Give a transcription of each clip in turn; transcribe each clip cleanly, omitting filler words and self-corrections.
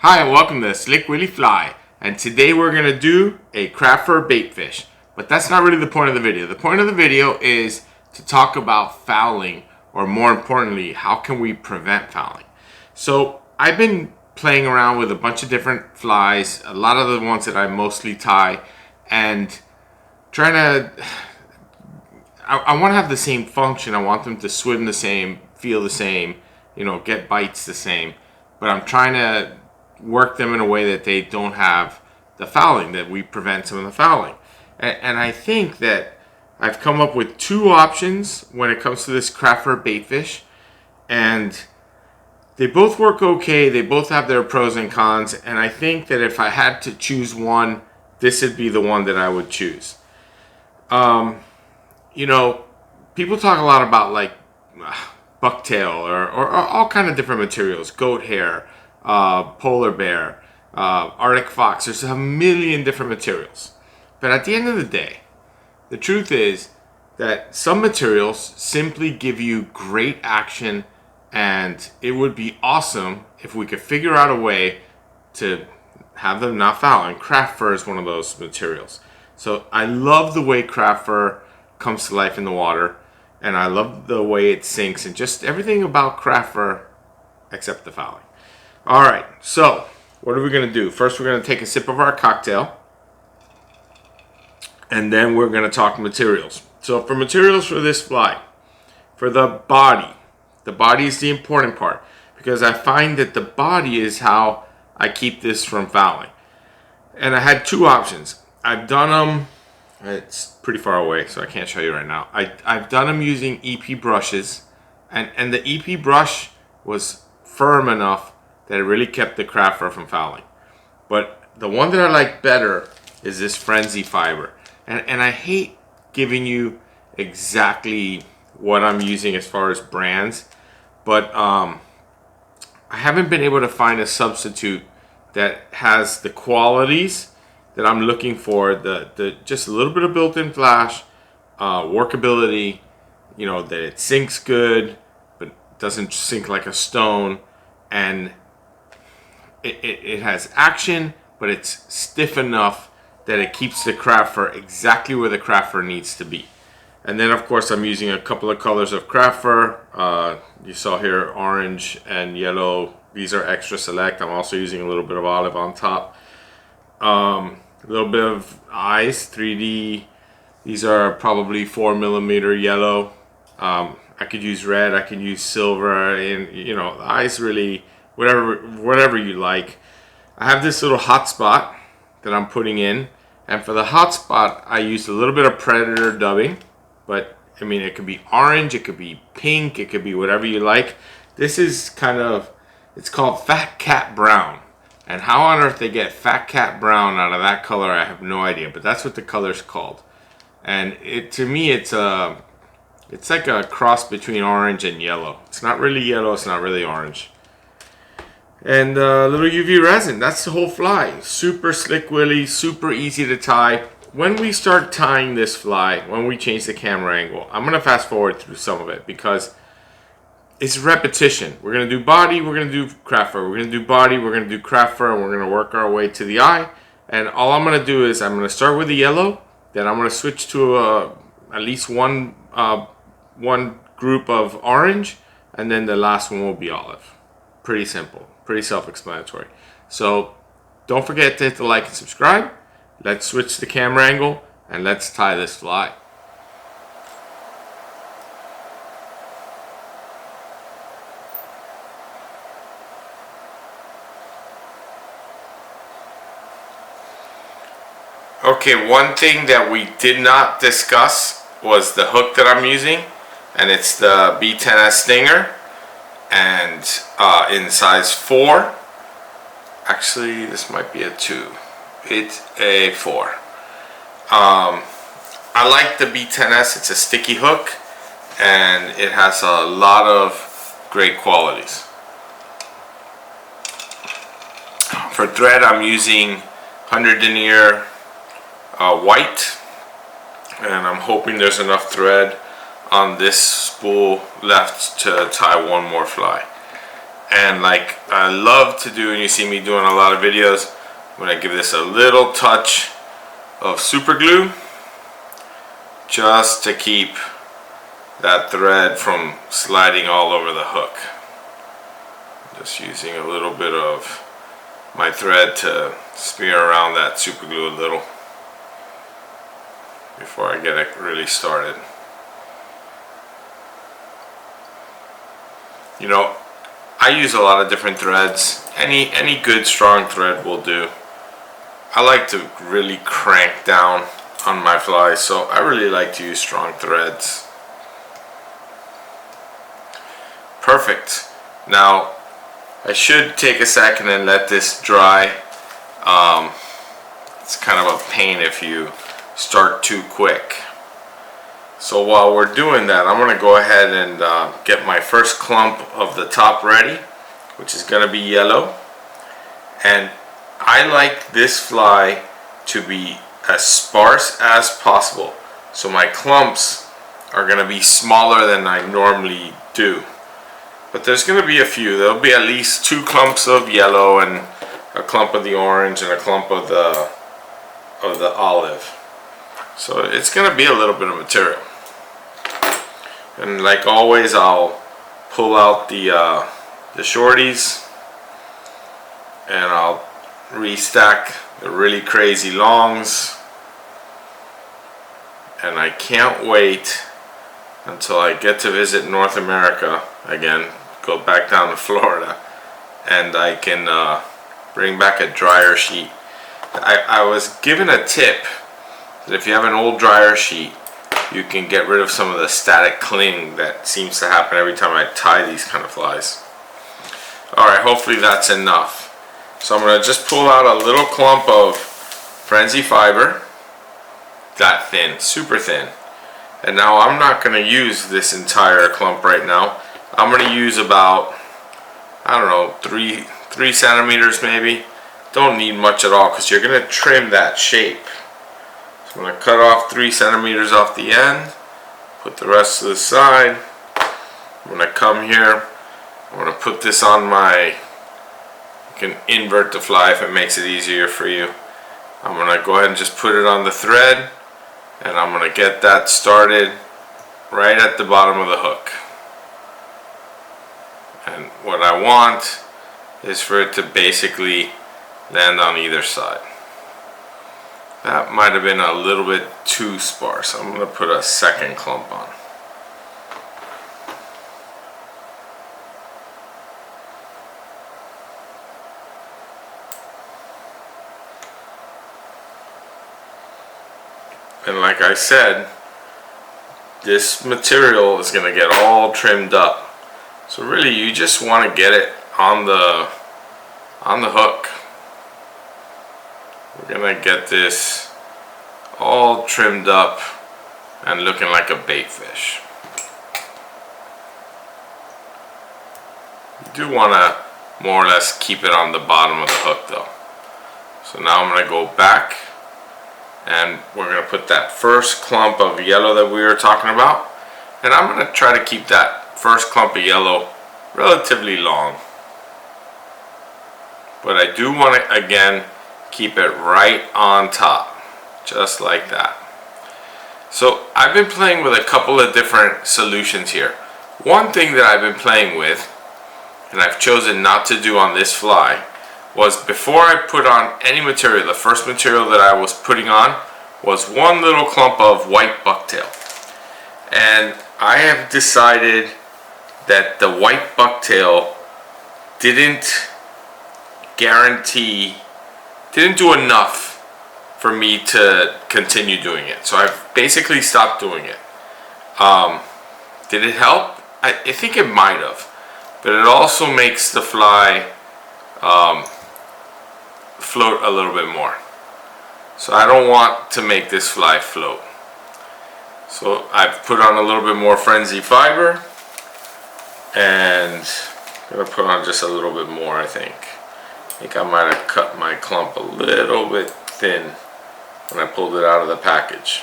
Hi and welcome to Slick Willy Fly, and today we're going to do a crapper baitfish. But that's not really the point of the video. The point of the video is to talk about fouling, or more importantly, how can we prevent fouling. So I've been playing around with a bunch of different flies, a lot of the ones that I mostly tie, and trying to, I want to have the same function. I want them to swim the same, feel the same, get bites the same, but I'm trying to work them in a way that they don't have the fouling, that we prevent some of the fouling. And I think that I've come up with two options when it comes to this crapper baitfish, and they both work okay. They both have their pros and cons, and I think that if I had to choose one, this would be the one that I would choose. People talk a lot about like bucktail or all kind of different materials, goat hair, polar bear, Arctic fox. There's a million different materials. But at the end of the day, the truth is that some materials simply give you great action, and it would be awesome if we could figure out a way to have them not foul. And craft fur is one of those materials. So I love the way craft fur comes to life in the water, and I love the way it sinks, and just everything about craft fur except the fouling. Alright, so what are we going to do? First, we're going to take a sip of our cocktail, and then we're going to talk materials. So for materials for this fly, for the body is the important part, because I find that the body is how I keep this from fouling. And I had two options. I've done them, it's pretty far away so I can't show you right now. I've done them using EP brushes, and the EP brush was firm enough that it really kept the craft fur from fouling. But the one that I like better is this Frenzy fiber. And I hate giving you exactly what I'm using as far as brands, but I haven't been able to find a substitute that has the qualities that I'm looking for, the just a little bit of built-in flash, workability, that it sinks good, but doesn't sink like a stone, and it has action, but it's stiff enough that it keeps the craft fur exactly where the craft fur needs to be. And then of course I'm using a couple of colors of craft fur. You saw here orange and yellow. These are extra select. I'm also using a little bit of olive on top. A little bit of eyes, 3D. These are probably 4mm yellow. I could use red, I could use silver, and the eyes really, whatever you like. I have this little hot spot that I'm putting in, and for the hot spot I used a little bit of Predator dubbing, but I mean it could be orange, it could be pink, it could be whatever you like. This is it's called Fat Cat Brown, and how on earth they get Fat Cat Brown out of that color I have no idea, but that's what the color's called. And to me it's like a cross between orange and yellow. It's not really yellow, it's not really orange. And a little UV resin, that's the whole fly. Super slick willy, super easy to tie. When we start tying this fly, when we change the camera angle, I'm going to fast forward through some of it because it's repetition. We're going to do body, we're going to do craft fur. We're going to do body, we're going to do craft fur, and we're going to work our way to the eye. And all I'm going to do is I'm going to start with the yellow, then I'm going to switch to at least one group of orange, and then the last one will be olive. Pretty simple, pretty self-explanatory. So don't forget to hit the like and subscribe. Let's switch the camera angle and let's tie this fly. Okay, one thing that we did not discuss was the hook that I'm using, and it's the B10S Stinger, and in size 4. Actually, this might be a 2. It's a 4. I like the B10S. It's a sticky hook, and it has a lot of great qualities. For thread, I'm using 100 denier white, and I'm hoping there's enough thread on this spool left to tie one more fly. And like I love to do, and you see me doing a lot of videos, I'm going to give this a little touch of super glue just to keep that thread from sliding all over the hook. Just using a little bit of my thread to smear around that super glue a little before I get it really started. You know, I use a lot of different threads. Any good strong thread will do. I like to really crank down on my flies, so I really like to use strong threads. Perfect. Now I should take a second and let this dry. It's kind of a pain if you start too quick. So while we're doing that, I'm going to go ahead and get my first clump of the top ready, which is going to be yellow. And I like this fly to be as sparse as possible. So my clumps are going to be smaller than I normally do. But there's going to be a few. There'll be at least 2 clumps of yellow and a clump of the orange and a clump of the olive. So it's going to be a little bit of material. And like always, I'll pull out the shorties and I'll restack the really crazy longs. And I can't wait until I get to visit North America again, go back down to Florida, and I can bring back a dryer sheet. I was given a tip that if you have an old dryer sheet, you can get rid of some of the static cling that seems to happen every time I tie these kind of flies. Alright, hopefully that's enough. So I'm going to just pull out a little clump of frenzy fiber, that thin, super thin. And now I'm not going to use this entire clump right now. I'm going to use about, I don't know, 3 centimeters maybe. Don't need much at all because you're going to trim that shape. So I'm going to cut off 3 centimeters off the end, put the rest to the side. I'm going to come here, I'm going to put this on my, you can invert the fly if it makes it easier for you. I'm going to go ahead and just put it on the thread, and I'm going to get that started right at the bottom of the hook. And what I want is for it to basically land on either side. That might have been a little bit too sparse. I'm going to put a second clump on. And like I said, this material is going to get all trimmed up. So really you just want to get it on the hook. We're going to get this all trimmed up and looking like a baitfish. You do want to more or less keep it on the bottom of the hook though. So now I'm going to go back, and we're going to put that first clump of yellow that we were talking about, and I'm going to try to keep that first clump of yellow relatively long. But I do want to again keep it right on top, just like that. So I've been playing with a couple of different solutions here. One thing that I've been playing with, and I've chosen not to do on this fly, was before I put on any material, the first material that I was putting on was one little clump of white bucktail. And I have decided that the white bucktail didn't do enough for me to continue doing it. So I've basically stopped doing it. Did it help? I think it might have. But it also makes the fly float a little bit more. So I don't want to make this fly float. So I've put on a little bit more frenzy fiber, and I'm going to put on just a little bit more, I think. I think I might have cut my clump a little bit thin when I pulled it out of the package.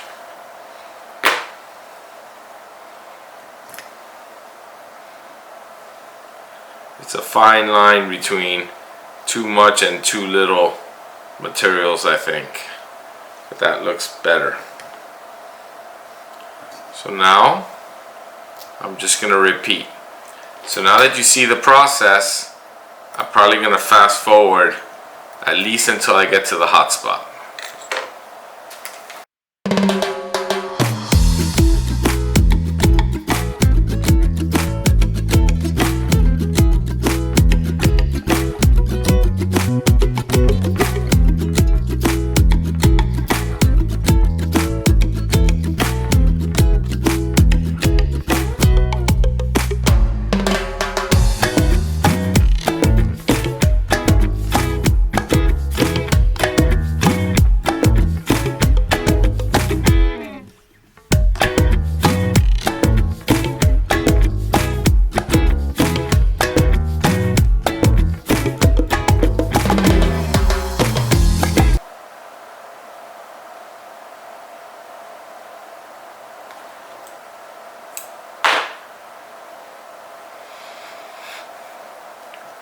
It's a fine line between too much and too little materials, I think. But that looks better. So now I'm just going to repeat. So now that you see the process, I'm probably going to fast forward at least until I get to the hot spot.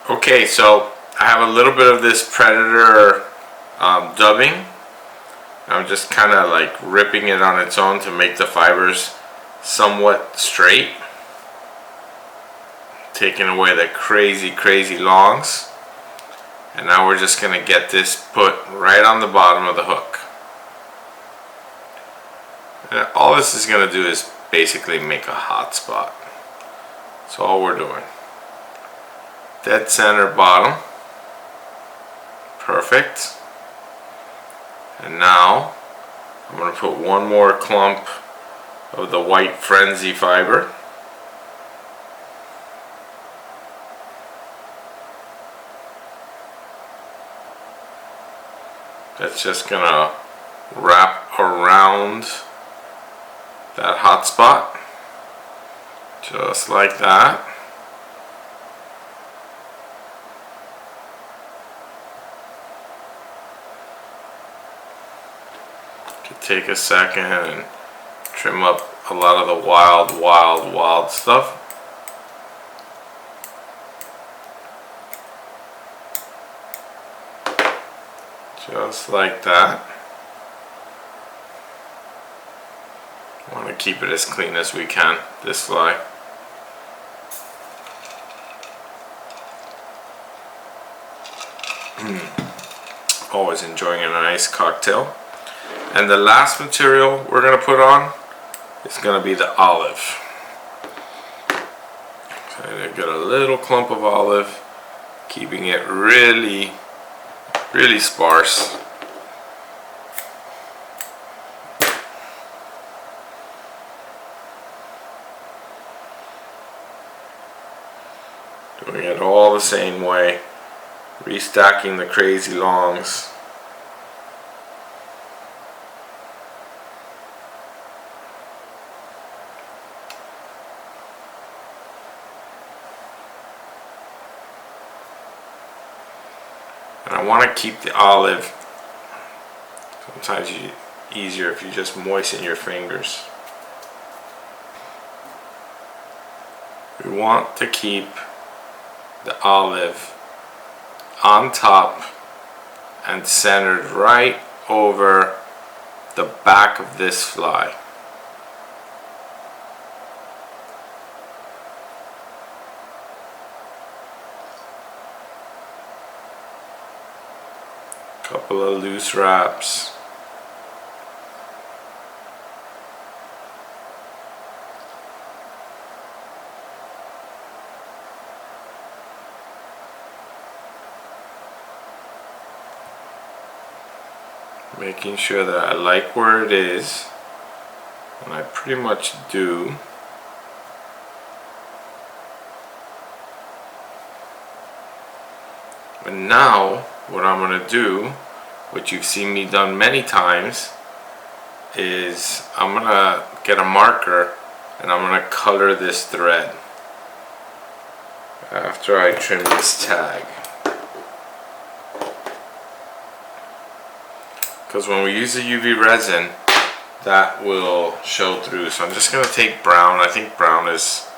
Okay, so I have a little bit of this Predator dubbing. I'm just kind of like ripping it on its own to make the fibers somewhat straight. Taking away the crazy longs. And now we're just going to get this put right on the bottom of the hook. And all this is going to do is basically make a hot spot. That's all we're doing. Dead center bottom. Perfect. And now I'm going to put one more clump of the white frenzy fiber. That's just going to wrap around that hot spot. Just like that. Take a second and trim up a lot of the wild stuff. Just like that. I want to keep it as clean as we can, this fly. Always enjoying a nice cocktail. And the last material we're going to put on is going to be the olive. So I'm going to get a little clump of olive, keeping it really sparse. Doing it all the same way, restacking the crazy longs. And I want to keep the olive, sometimes easier if you just moisten your fingers. We want to keep the olive on top and centered right over the back of this fly. Couple of loose wraps. Making sure that I like where it is, and I pretty much do. And now what I'm going to do, which you've seen me done many times, is I'm going to get a marker and I'm going to color this thread after I trim this tag. Because when we use the UV resin, that will show through. So I'm just going to take brown. I think brown is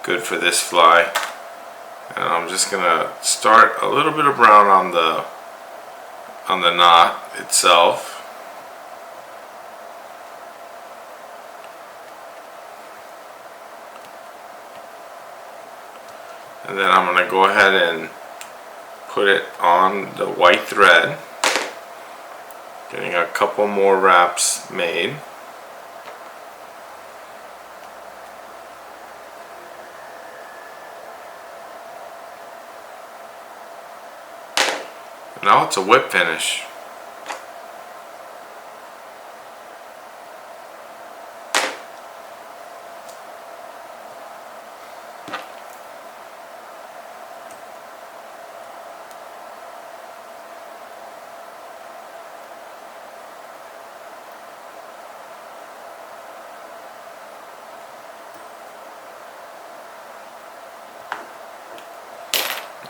good for this fly. And I'm just gonna start a little bit of brown on the knot itself. And then I'm gonna go ahead and put it on the white thread, getting a couple more wraps made. Now it's a whip finish.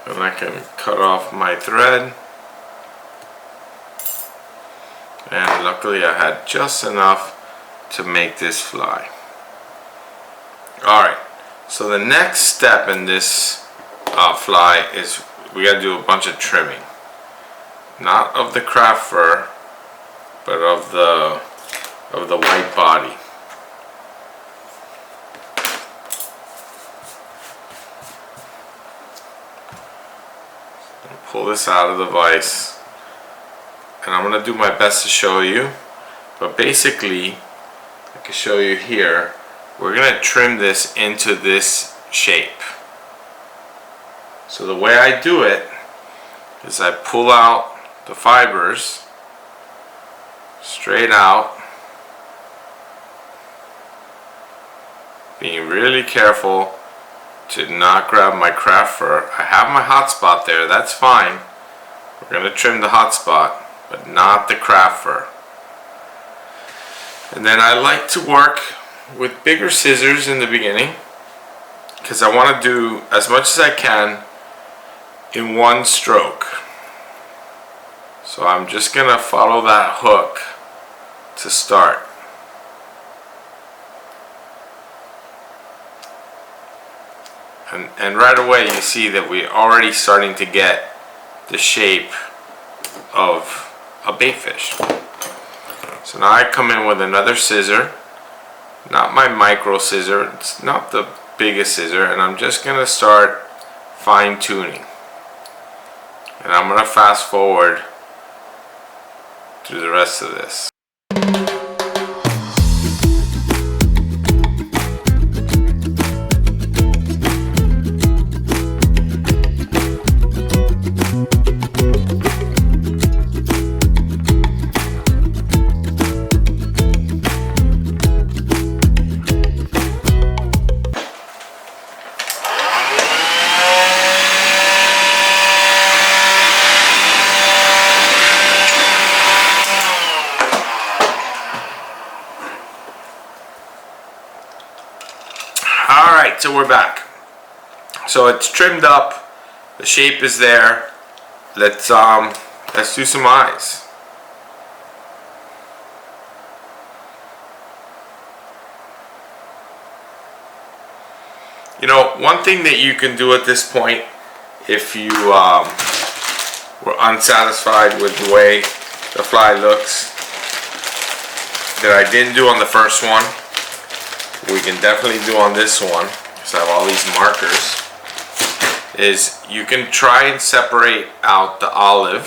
And I can cut off my thread. And luckily I had just enough to make this fly. Alright, so the next step in this fly is we gotta do a bunch of trimming. Not of the craft fur, but of the white body. Pull this out of the vise, and I'm going to do my best to show you, but basically I can show you here. We're going to trim this into this shape. So the way I do it is I pull out the fibers straight out, being really careful to not grab my craft fur. I have my hot spot there, that's fine. We're going to trim the hot spot, but not the craft fur. And then I like to work with bigger scissors in the beginning, because I want to do as much as I can in one stroke. So I'm just going to follow that hook to start. And right away you see that we're already starting to get the shape of a baitfish. So now I come in with another scissor, not my micro scissor, it's not the biggest scissor, and I'm just going to start fine tuning. And I'm going to fast forward through the rest of this. Alright, so we're back. So it's trimmed up, the shape is there. Let's do some eyes. You know, one thing that you can do at this point, if you were unsatisfied with the way the fly looks, that I didn't do on the first one, we can definitely do on this one, because I have all these markers, is you can try and separate out the olive.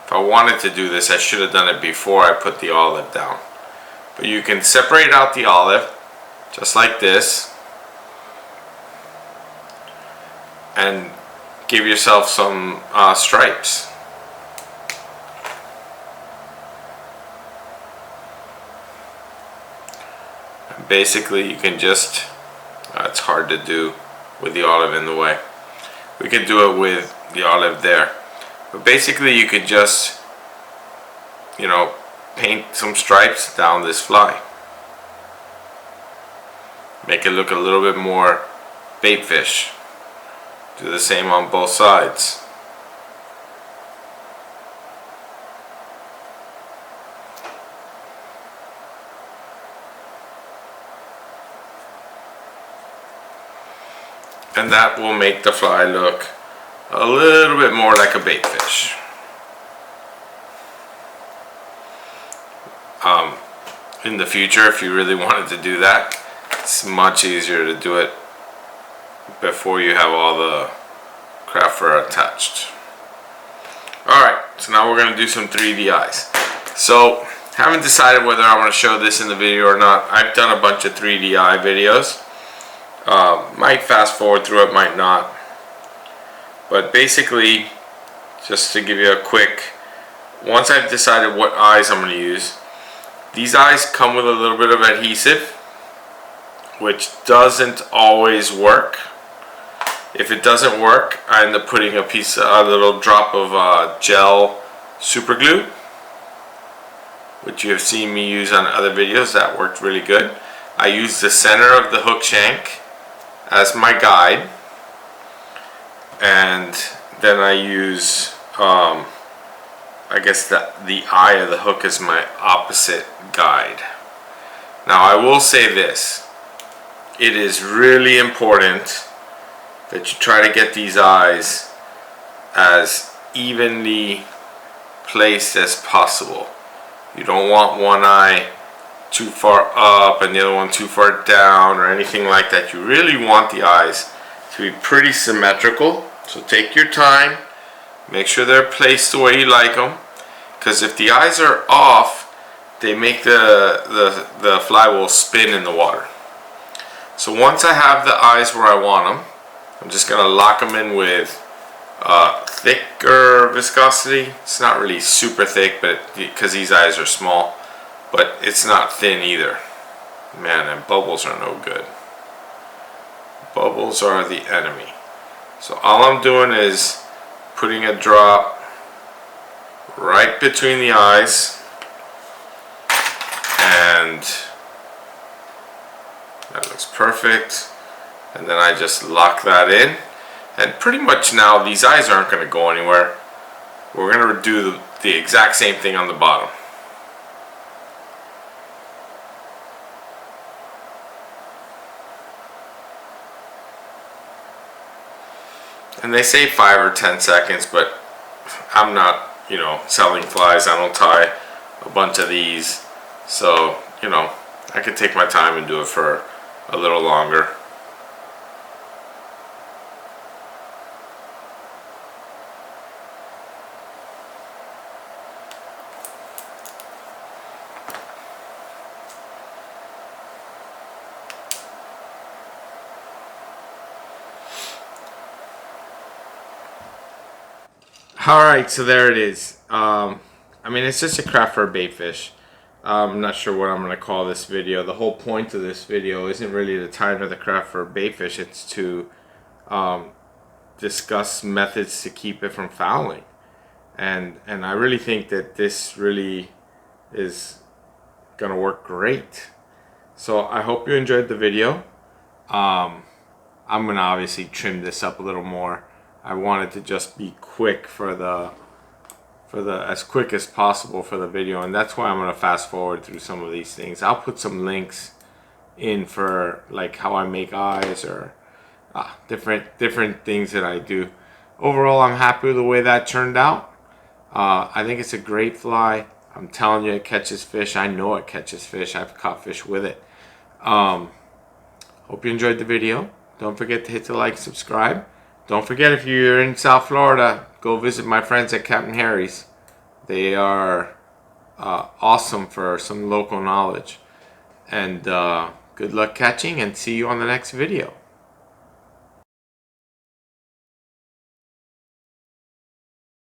If I wanted to do this, I should have done it before I put the olive down. But you can separate out the olive, just like this, and give yourself some stripes. Basically you can just, it's hard to do with the olive in the way. We could do it with the olive there. But basically you could just, you know, paint some stripes down this fly. Make it look a little bit more baitfish. Do the same on both sides. and that will make the fly look a little bit more like a bait fish. In the future, if you really wanted to do that, it's much easier to do it before you have all the craft fur attached. Alright, so now we're going to do some 3D eyes. So, haven't decided whether I want to show this in the video or not. I've done a bunch of 3D eye videos. Might fast forward through it, might not. But basically, just to give you a quick, once I've decided what eyes I'm going to use, these eyes come with a little bit of adhesive, which doesn't always work. If it doesn't work, I end up putting a little drop of gel super glue, which you have seen me use on other videos. That worked really good. I use the center of the hook shank as my guide, and then I use I guess the eye of the hook is my opposite guide. Now I will say this, it is really important that you try to get these eyes as evenly placed as possible. You don't want one eye too far up and the other one too far down or anything like that. You really want the eyes to be pretty symmetrical. So take your time, make sure they're placed the way you like them, because if the eyes are off, they make the fly will spin in the water. So once I have the eyes where I want them, I'm just going to lock them in with thicker viscosity. It's not really super thick, but because these eyes are small, but it's not thin either. Man, and bubbles are no good. Bubbles are the enemy. So all I'm doing is putting a drop right between the eyes, and that looks perfect. And then I just lock that in, and pretty much now these eyes aren't going to go anywhere. We're going to do the exact same thing on the bottom. And they say 5 or 10 seconds, but I'm not, selling flies. I don't tie a bunch of these, so I could take my time and do it for a little longer. Alright, so there it is. I mean, it's just a craft for a bait fish. I'm not sure what I'm going to call this video. The whole point of this video isn't really to tie into the craft for a bait fish. It's to discuss methods to keep it from fouling. And I really think that this really is going to work great. So I hope you enjoyed the video. I'm going to obviously trim this up a little more. I wanted to just be quick for the as quick as possible for the video, and that's why I'm going to fast forward through some of these things. I'll put some links in for like how I make eyes or different things that I do. Overall, I'm happy with the way that turned out. I think it's a great fly. I'm telling you, it catches fish. I know it catches fish. I've caught fish with it. Hope you enjoyed the video. Don't forget to hit the like, subscribe. Don't forget, if you're in South Florida, go visit my friends at Captain Harry's. They are awesome for some local knowledge. And good luck catching, and see you on the next video.